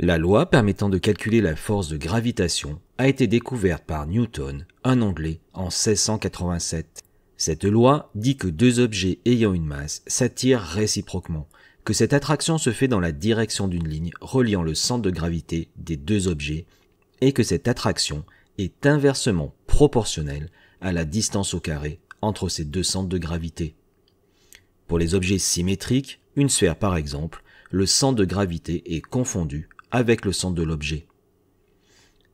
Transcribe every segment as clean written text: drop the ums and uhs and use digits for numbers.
La loi permettant de calculer la force de gravitation a été découverte par Newton, un Anglais, en 1687. Cette loi dit que deux objets ayant une masse s'attirent réciproquement, que cette attraction se fait dans la direction d'une ligne reliant le centre de gravité des deux objets et que cette attraction est inversement proportionnelle à la distance au carré entre ces deux centres de gravité. Pour les objets symétriques, une sphère par exemple, le centre de gravité est confondu avec le centre de l'objet.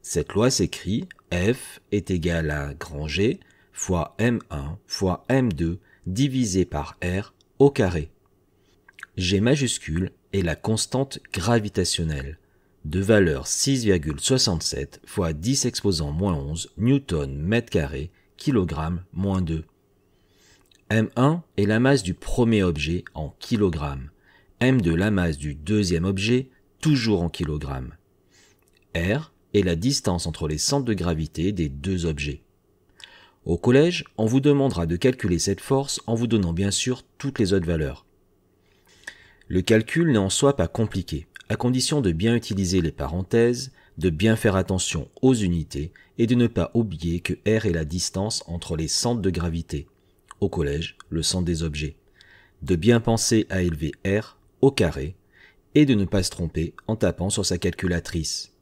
Cette loi s'écrit F est égal à grand G fois M1 fois M2 divisé par R au carré. G majuscule est la constante gravitationnelle, de valeur 6,67 fois 10 exposant moins 11 newton mètre carré kilogramme moins 2. M1 est la masse du premier objet en kilogrammes, M2 la masse du deuxième objet toujours en kilogrammes. R est la distance entre les centres de gravité des deux objets. Au collège, on vous demandera de calculer cette force en vous donnant bien sûr toutes les autres valeurs. Le calcul n'est en soi pas compliqué, à condition de bien utiliser les parenthèses, de bien faire attention aux unités et de ne pas oublier que R est la distance entre les centres de gravité. Au collège, le centre des objets. De bien penser à élever R au carré et de ne pas se tromper en tapant sur sa calculatrice.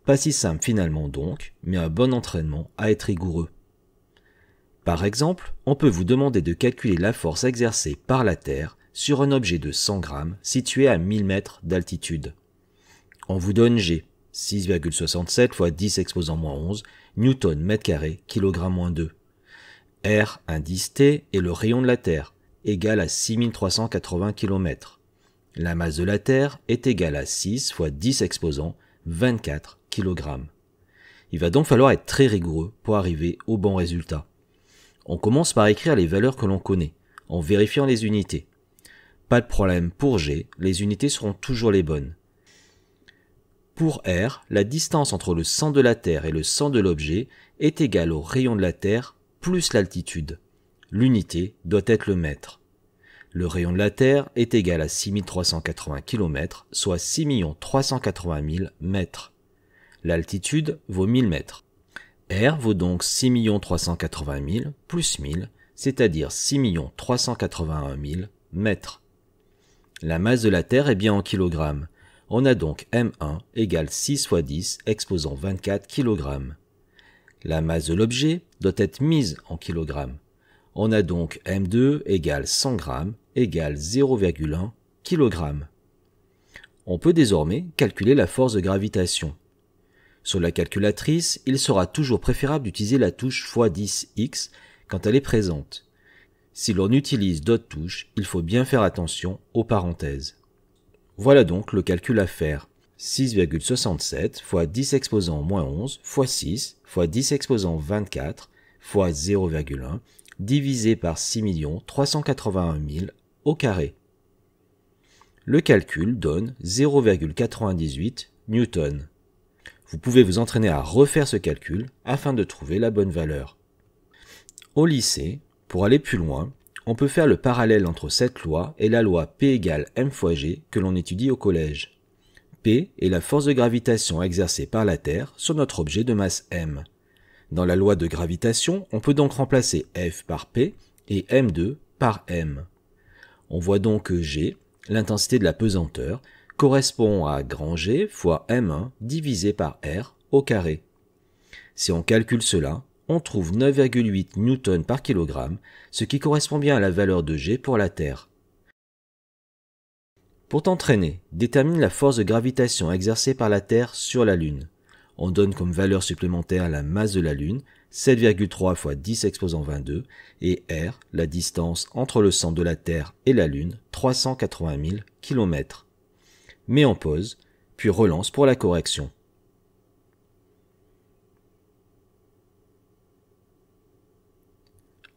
Pas si simple finalement donc, mais un bon entraînement à être rigoureux. Par exemple, on peut vous demander de calculer la force exercée par la Terre sur un objet de 100 grammes situé à 1000 mètres d'altitude. On vous donne G, 6,67 fois 10 exposant moins 11, newton mètre carré, kilogramme moins 2. R, indice T, est le rayon de la Terre, égal à 6380 km. La masse de la Terre est égale à 6 fois 10 exposant 24 kg. Il va donc falloir être très rigoureux pour arriver au bon résultat. On commence par écrire les valeurs que l'on connaît, en vérifiant les unités. Pas de problème pour G, les unités seront toujours les bonnes. Pour R, la distance entre le centre de la Terre et le centre de l'objet est égale au rayon de la Terre plus l'altitude. L'unité doit être le mètre. Le rayon de la Terre est égal à 6380 km, soit 6 380 000 mètres. L'altitude vaut 1000 mètres. R vaut donc 6 380 000 plus 1000, c'est-à-dire 6 381 000 mètres. La masse de la Terre est bien en kilogrammes. On a donc M1 égale 6 fois 10 exposant 24 kg. La masse de l'objet doit être mise en kilogrammes. On a donc M2 égale 100 grammes égale 0,1 kg. On peut désormais calculer la force de gravitation. Sur la calculatrice, il sera toujours préférable d'utiliser la touche x10x quand elle est présente. Si l'on utilise d'autres touches, il faut bien faire attention aux parenthèses. Voilà donc le calcul à faire. 6,67 fois 10 exposant moins 11 fois 6 fois 10 exposant 24 fois 0,1 divisé par 6 381 000 au carré. Le calcul donne 0,98 newton. Vous pouvez vous entraîner à refaire ce calcul afin de trouver la bonne valeur. Au lycée, pour aller plus loin, on peut faire le parallèle entre cette loi et la loi P égale m fois g que l'on étudie au collège. P est la force de gravitation exercée par la Terre sur notre objet de masse m. Dans la loi de gravitation, on peut donc remplacer F par P et M2 par M. On voit donc que G, l'intensité de la pesanteur, correspond à grand G fois M1 divisé par R au carré. Si on calcule cela, on trouve 9,8 newtons par kilogramme, ce qui correspond bien à la valeur de G pour la Terre. Pour t'entraîner, détermine la force de gravitation exercée par la Terre sur la Lune. On donne comme valeur supplémentaire la masse de la Lune, 7,3 fois 10 exposant 22, et R, la distance entre le centre de la Terre et la Lune, 380 000 km. Mets en pause, puis relance pour la correction.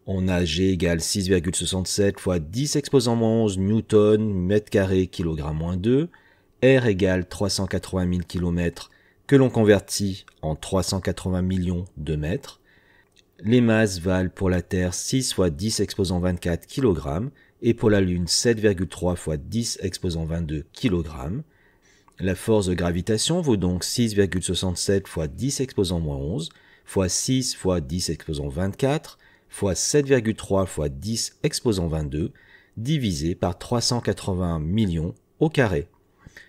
On a G égale 6,67 fois 10 exposant moins 11 newton mètre carré kilogramme moins 2, R égale 380 000 km que l'on convertit en 380 millions de mètres. Les masses valent pour la Terre 6 fois 10 exposant 24 kg et pour la Lune 7,3 fois 10 exposant 22 kg. La force de gravitation vaut donc 6,67 fois 10 exposant moins 11, fois 6 fois 10 exposant 24, fois 7,3 fois 10 exposant 22, divisé par 381 millions au carré.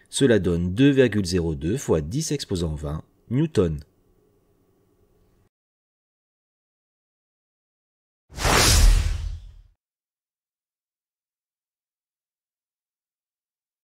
Cela donne 2,02 fois 10 exposant 20 newtons.